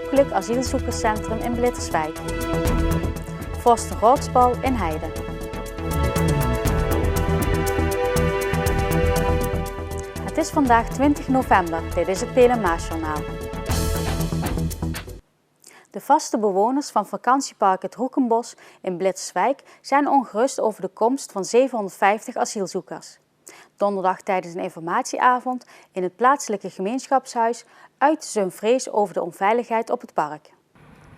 Koninklijk Asielzoekerscentrum in Blitterswijk. Forsten Roodspal in Heide. Het is vandaag 20 november. Dit is het PLM Maasjournaal. De vaste bewoners van vakantiepark Het Roekenbos in Blitterswijk zijn ongerust over de komst van 750 asielzoekers. Donderdag tijdens een informatieavond in het plaatselijke gemeenschapshuis uitte ze hun vrees over de onveiligheid op het park.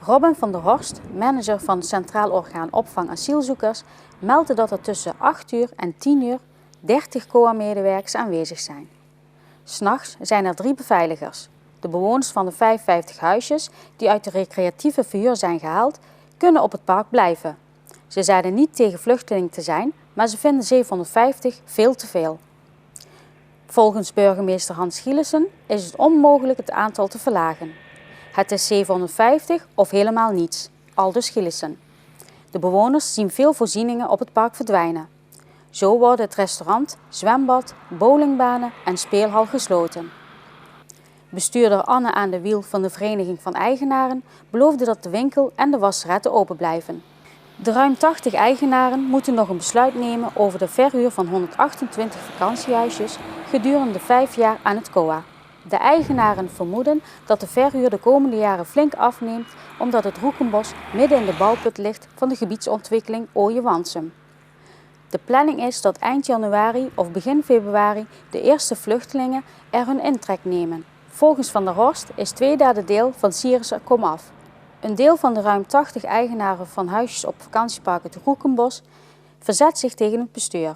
Robin van der Horst, manager van het Centraal Orgaan Opvang Asielzoekers, meldde dat er tussen 8 uur en 10 uur 30 COA-medewerkers aanwezig zijn. 'S Nachts zijn er 3 beveiligers. De bewoners van de 55 huisjes die uit de recreatieve verhuur zijn gehaald, kunnen op het park blijven. Ze zeiden niet tegen vluchtelingen te zijn, maar ze vinden 750 veel te veel. Volgens burgemeester Hans Gielissen is het onmogelijk het aantal te verlagen. Het is 750 of helemaal niets, aldus Gielissen. De bewoners zien veel voorzieningen op het park verdwijnen. Zo worden het restaurant, zwembad, bowlingbanen en speelhal gesloten. Bestuurder Anne aan de Wiel van de Vereniging van Eigenaren beloofde dat de winkel en de wasseretten open blijven. De ruim 80 eigenaren moeten nog een besluit nemen over de verhuur van 128 vakantiehuisjes gedurende 5 jaar aan het COA. De eigenaren vermoeden dat de verhuur de komende jaren flink afneemt omdat het Roekenbos midden in de bouwput ligt van de gebiedsontwikkeling Ooije-Wansum. De planning is dat eind januari of begin februari de eerste vluchtelingen er hun intrek nemen. Volgens Van der Horst is 2/3 deel van Sirius er komaf. Een deel van de ruim 80 eigenaren van huisjes op vakantiepark Het Roekenbos verzet zich tegen het bestuur.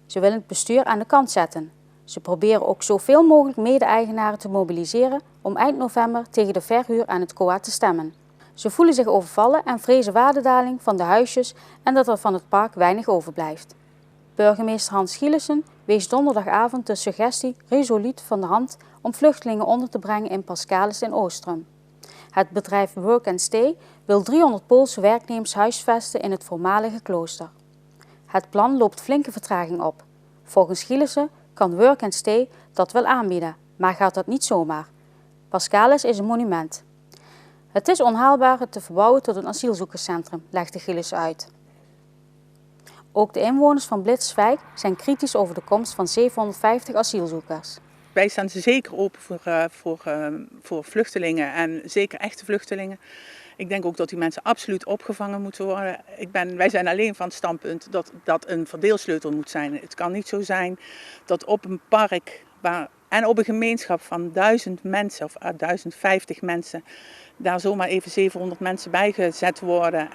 Ze willen het bestuur aan de kant zetten. Ze proberen ook zoveel mogelijk mede-eigenaren te mobiliseren om eind november tegen de verhuur aan het COA te stemmen. Ze voelen zich overvallen en vrezen waardedaling van de huisjes en dat er van het park weinig overblijft. Burgemeester Hans Gielissen wees donderdagavond de suggestie resoluut van de hand om vluchtelingen onder te brengen in Pascalis in Oostrum. Het bedrijf Work and Stay wil 300 Poolse werknemers huisvesten in het voormalige klooster. Het plan loopt flinke vertraging op. Volgens Gielissen kan Work and Stay dat wel aanbieden, maar gaat dat niet zomaar. Pascalis is een monument. Het is onhaalbaar het te verbouwen tot een asielzoekerscentrum, legde Gielissen uit. Ook de inwoners van Blitterswijk zijn kritisch over de komst van 750 asielzoekers. Wij staan zeker open voor vluchtelingen en zeker echte vluchtelingen. Ik denk ook dat die mensen absoluut opgevangen moeten worden. Wij zijn alleen van het standpunt dat dat een verdeelsleutel moet zijn. Het kan niet zo zijn dat op een park en op een gemeenschap van 1000 mensen of 1050 mensen daar zomaar even 700 mensen bijgezet worden.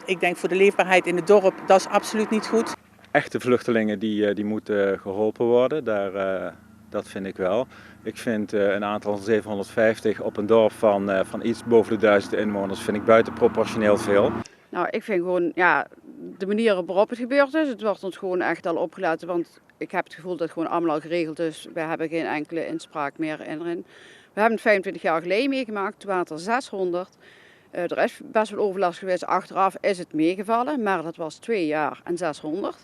Ik denk voor de leefbaarheid in het dorp, dat is absoluut niet goed. Echte vluchtelingen die moeten geholpen worden, dat vind ik wel. Ik vind een aantal van 750 op een dorp van iets boven de 1000 inwoners vind ik buitenproportioneel veel. Nou, ik vind gewoon de manier waarop het gebeurd is, het wordt ons gewoon echt al opgelaten, want ik heb het gevoel dat het gewoon allemaal al geregeld is. We hebben geen enkele inspraak meer in. We hebben het 25 jaar geleden meegemaakt, toen waren het er 600. Er is best wel overlast geweest, achteraf is het meegevallen, maar dat was 2 jaar en 600.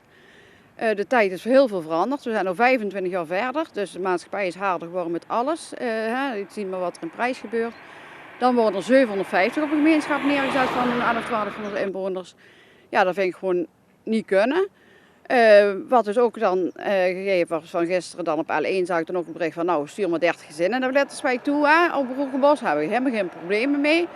De tijd is heel veel veranderd, we zijn al 25 jaar verder, dus de maatschappij is harder geworden met alles. Je ziet maar wat er in prijs gebeurt. Dan worden er 750 op een gemeenschap neergezet van 1200 inwoners. Ja, dat vind ik gewoon niet kunnen. Wat dus ook dan gegeven was van gisteren, dan op L1 zag ik dan ook een bericht van nou stuur maar 30 gezinnen naar Blitterswijk toe. Op Roekenbos hebben we helemaal geen problemen mee.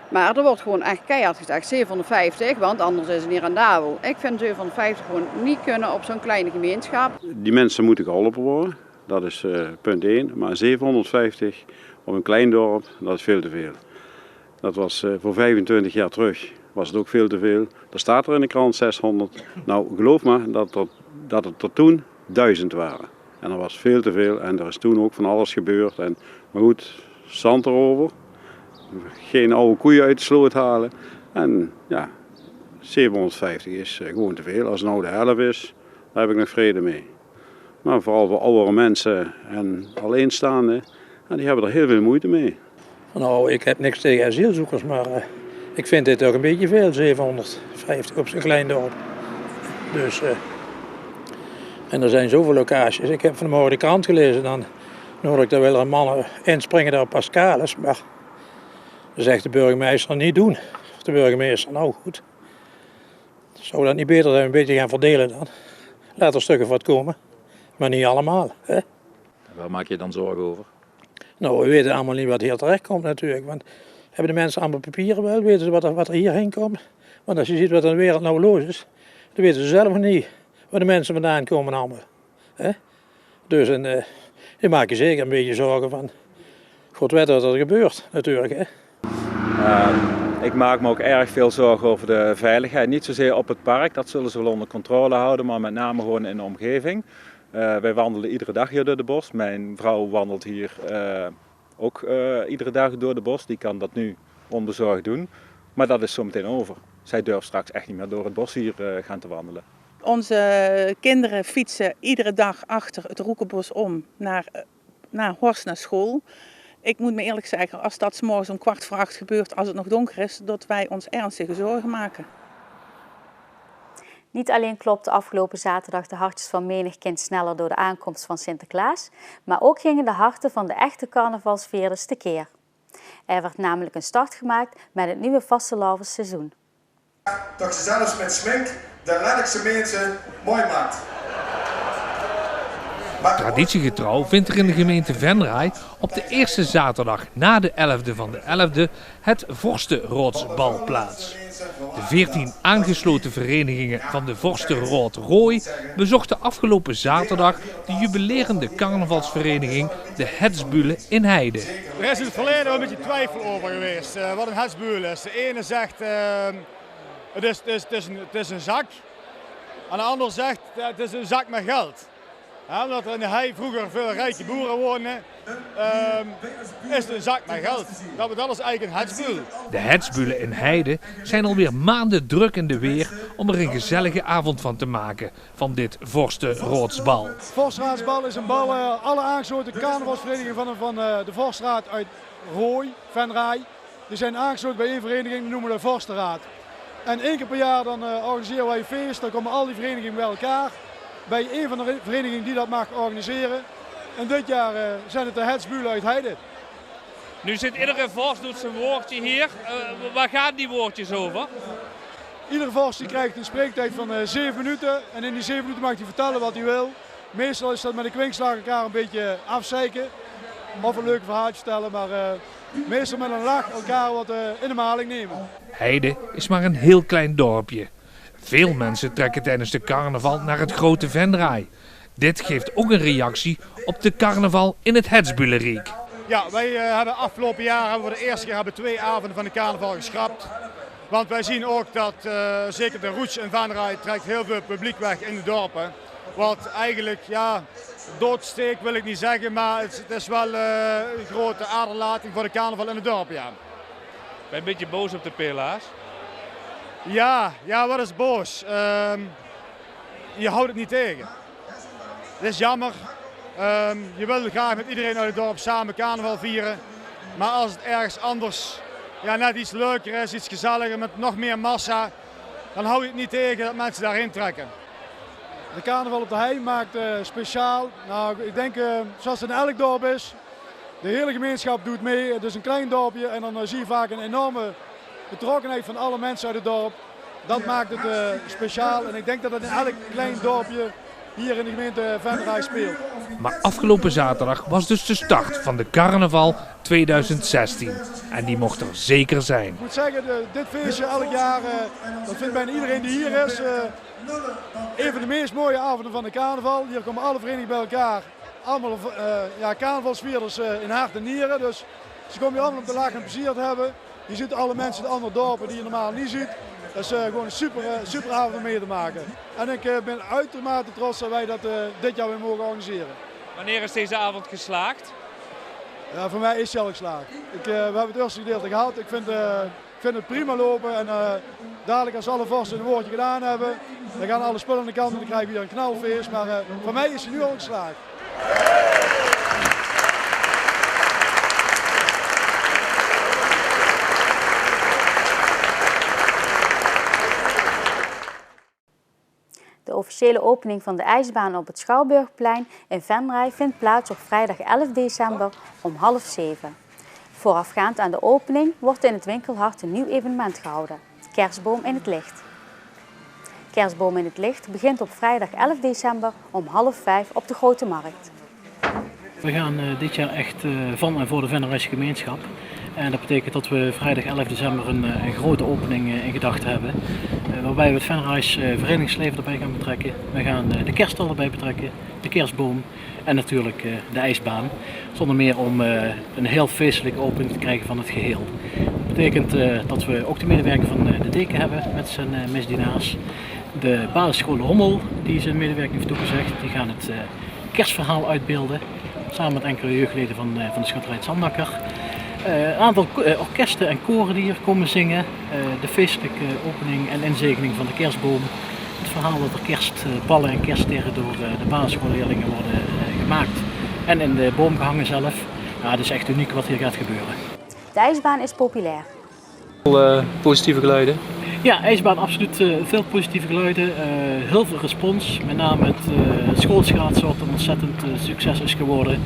Maar er wordt gewoon echt keihard gezegd 750, want anders is het niet rendabel. Ik vind 750 gewoon niet kunnen op zo'n kleine gemeenschap. Die mensen moeten geholpen worden, dat is punt 1. Maar 750 op een klein dorp, dat is veel te veel. Dat was voor 25 jaar terug, was het ook veel te veel. Er staat er in de krant 600. Nou, geloof me dat het er toen 1000 waren. En dat was veel te veel en er is toen ook van alles gebeurd. Maar goed, zand erover. Geen oude koeien uit de sloot halen. En ja, 750 is gewoon te veel. Als het nou de helft is, daar heb ik nog vrede mee. Maar vooral voor oudere mensen en alleenstaanden, die hebben er heel veel moeite mee. Nou, ik heb niks tegen asielzoekers, maar ik vind dit toch een beetje veel, 750 op zo'n klein dorp. Dus, en er zijn zoveel locaties. Ik heb vanmorgen de krant gelezen, dan hoor ik dat wel er mannen inspringen daar op Pascalis. Maar Dan zegt de burgemeester niet doen. De burgemeester, nou goed. Zou dat niet beter zijn een beetje gaan verdelen dan? Laat er stukken wat komen, maar niet allemaal. Hè? Waar maak je dan zorgen over? Nou, we weten allemaal niet wat hier terecht komt natuurlijk. Want hebben de mensen allemaal papieren wel? Weten ze wat er hierheen komt? Want als je ziet wat in de wereld nou los is, dan weten ze zelf niet waar de mensen vandaan komen allemaal. Hè? Dus die maak je zeker een beetje zorgen van. God weet wat er gebeurt natuurlijk. Hè? Ik maak me ook erg veel zorgen over de veiligheid. Niet zozeer op het park, dat zullen ze wel onder controle houden, maar met name gewoon in de omgeving. Wij wandelen iedere dag hier door de bos. Mijn vrouw wandelt hier ook iedere dag door de bos. Die kan dat nu onbezorgd doen. Maar dat is zo meteen over. Zij durft straks echt niet meer door het bos hier gaan te wandelen. Onze kinderen fietsen iedere dag achter het Roekenbos om naar Horst naar school. Ik moet me eerlijk zeggen, als dat 's morgens om 7:15 gebeurt, als het nog donker is, dat wij ons ernstige zorgen maken. Niet alleen klopten afgelopen zaterdag de hartjes van menig kind sneller door de aankomst van Sinterklaas, maar ook gingen de harten van de echte carnavalsvierders tekeer. Er werd namelijk een start gemaakt met het nieuwe vastelavondseizoen. Dat ze zelfs met smink de lelijkste mensen mooi maakt. Traditiegetrouw vindt er in de gemeente Venray op de eerste zaterdag na de 11e van de 11e het Vorstenroodsbal plaats. De 14 aangesloten verenigingen van de Vorstenrood-Rooi bezochten afgelopen zaterdag de jubilerende carnavalsvereniging de Hetsbühle in Heide. Er is in het verleden wel een beetje twijfel over geweest wat een Hetsbühle is. De ene zegt het is een zak, en de ander zegt het is een zak met geld. Ja, omdat er in de hei vroeger veel rijke boeren woonden, is het een zak met geld. Dat is eigenlijk een Hetsbühle. De Hetsbühle in Heide zijn alweer maanden druk in de weer om er een gezellige avond van te maken van dit Vorstenroodsbal. Vorstenraadsbal is een bal, alle aangesloten carnavalsverenigingen van de Vorstraat uit Rooi, Venray. Die zijn aangesloten bij één vereniging, die noemen we de Vorstenraad. En 1 keer per jaar dan organiseren wij een feest, dan komen al die verenigingen bij elkaar. Bij een van de verenigingen die dat mag organiseren. En dit jaar zijn het de Hetsbühle uit Heide. Nu zit iedere vorst doet zijn woordje hier. Waar gaan die woordjes over? Iedere vorst krijgt een spreektijd van 7 minuten. En in die 7 minuten mag hij vertellen wat hij wil. Meestal is dat met een kwinkslag elkaar een beetje afzeiken. Of een leuke verhaaltje vertellen. Maar meestal met een lach elkaar wat in de maling nemen. Heide is maar een heel klein dorpje. Veel mensen trekken tijdens de carnaval naar het grote Venray. Dit geeft ook een reactie op de carnaval in het Hetsbühleriek. Ja, wij hebben afgelopen jaar voor de eerste keer 2 avonden van de carnaval geschrapt. Want wij zien ook dat zeker de Roets en Venray trekt heel veel publiek weg in de dorpen. Wat eigenlijk, ja, doodsteek wil ik niet zeggen, maar het is wel een grote aderlating voor de carnaval in het dorp, ja. Ben je een beetje boos op de pelaars? Ja, wat is boos? Je houdt het niet tegen. Het is jammer. Je wil graag met iedereen uit het dorp samen carnaval vieren. Maar als het ergens anders net iets leuker is, iets gezelliger met nog meer massa, dan hou je het niet tegen dat mensen daarheen trekken. De carnaval op de hei maakt speciaal. Nou, ik denk zoals het in elk dorp is. De hele gemeenschap doet mee. Het is een klein dorpje en dan zie je vaak een enorme betrokkenheid van alle mensen uit het dorp. Dat maakt het speciaal en ik denk dat het in elk klein dorpje hier in de gemeente Venray speelt. Maar afgelopen zaterdag was dus de start van de carnaval 2016. En die mocht er zeker zijn. Ik moet zeggen, dit feestje elk jaar, dat vindt bijna iedereen die hier is, een van de meest mooie avonden van de carnaval. Hier komen alle verenigingen bij elkaar. Allemaal carnavalsvierders in hart en nieren. Dus ze komen hier allemaal om te lachen en plezier te hebben. Je ziet alle mensen in de andere dorpen die je normaal niet ziet. Dat is gewoon een super avond om mee te maken. En ik ben uitermate trots dat wij dat dit jaar weer mogen organiseren. Wanneer is deze avond geslaagd? Ja, voor mij is hij al geslaagd. We hebben het eerste gedeelte gehad. Ik vind het prima lopen. En dadelijk als alle vorsten een woordje gedaan hebben, dan gaan alle spullen aan de kant en dan krijgen we weer een knalfeest. Maar voor mij is hij nu al geslaagd. De officiële opening van de ijsbaan op het Schouwburgplein in Venray vindt plaats op vrijdag 11 december om 6:30. Voorafgaand aan de opening wordt in het winkelhart een nieuw evenement gehouden. Kerstboom in het licht. Kerstboom in het licht begint op vrijdag 11 december om 4:30 op de Grote Markt. We gaan dit jaar echt van en voor de Venraayse gemeenschap. En dat betekent dat we vrijdag 11 december een grote opening in gedachten hebben. Waarbij we het Venraayse verenigingsleven erbij gaan betrekken. We gaan de kerststal erbij betrekken, de kerstboom en natuurlijk de ijsbaan. Zonder meer om een heel feestelijke opening te krijgen van het geheel. Dat betekent dat we ook de medewerker van de deken hebben met zijn misdienaars. De basisschool Rommel, die zijn medewerking heeft toegezegd, die gaan het kerstverhaal uitbeelden. Samen met enkele jeugdleden van de schutterij Zandakker. Een aantal orkesten en koren die hier komen zingen. De feestelijke opening en inzegening van de kerstboom. Het verhaal dat er kerstballen en kerststerren door de basisschoolleerlingen worden gemaakt. En in de boom gehangen zelf. Ja, het is echt uniek wat hier gaat gebeuren. De ijsbaan is populair. Positieve geluiden? Ja, ijsbaan absoluut veel positieve geluiden. Heel veel respons. Met name het schoolschaatsen wat een ontzettend succes is geworden.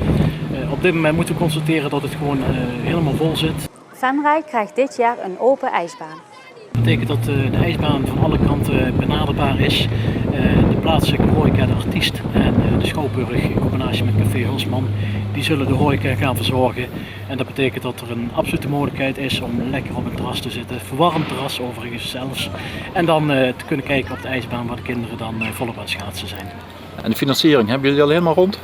Op dit moment moeten we constateren dat het gewoon helemaal vol zit. Venray krijgt dit jaar een open ijsbaan. Dat betekent dat de ijsbaan van alle kanten benaderbaar is. De plaatselijke horeca, de artiest en de Schouwburg in combinatie met Café Hulsman, die zullen de horeca gaan verzorgen. En dat betekent dat er een absolute mogelijkheid is om lekker op een terras te zitten. Verwarmd terras overigens zelfs. En dan te kunnen kijken op de ijsbaan waar de kinderen dan volop aan het schaatsen zijn. En de financiering, hebben jullie al helemaal rond?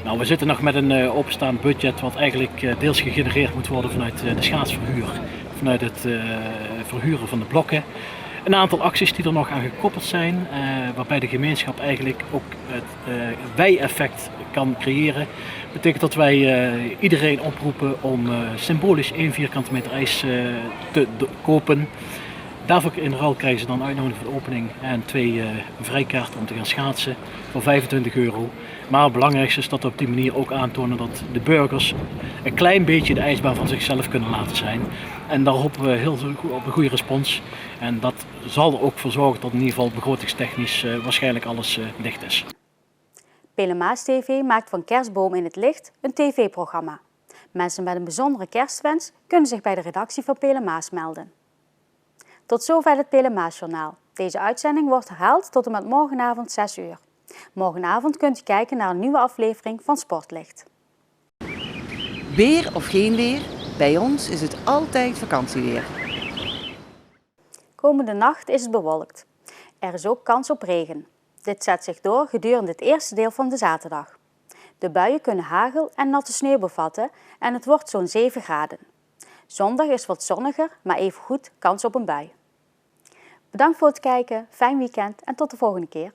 Nou, we zitten nog met een openstaand budget wat eigenlijk deels gegenereerd moet worden vanuit de schaatsverhuur. Vanuit het verhuren van de blokken. Een aantal acties die er nog aan gekoppeld zijn, waarbij de gemeenschap eigenlijk ook het wij-effect kan creëren. Dat betekent dat wij iedereen oproepen om symbolisch 1 vierkante meter ijs te kopen. Daarvoor in ruil krijgen ze dan uitnodiging voor de opening en 2 vrijkaarten om te gaan schaatsen voor €25. Maar het belangrijkste is dat we op die manier ook aantonen dat de burgers een klein beetje de ijsbaan van zichzelf kunnen laten zijn. En daar hopen we heel goed op een goede respons. En dat zal er ook voor zorgen dat in ieder geval begrotingstechnisch waarschijnlijk alles dicht is. Pelemaas TV maakt van Kerstboom in het licht een tv-programma. Mensen met een bijzondere kerstwens kunnen zich bij de redactie van Pelemaas melden. Tot zover het Pelemaasjournaal. Deze uitzending wordt herhaald tot en met morgenavond 6 uur. Morgenavond kunt u kijken naar een nieuwe aflevering van Sportlicht. Weer of geen weer, bij ons is het altijd vakantieweer. Komende nacht is het bewolkt. Er is ook kans op regen. Dit zet zich door gedurende het eerste deel van de zaterdag. De buien kunnen hagel en natte sneeuw bevatten en het wordt zo'n 7 graden. Zondag is wat zonniger, maar evengoed kans op een bui. Bedankt voor het kijken, fijn weekend en tot de volgende keer.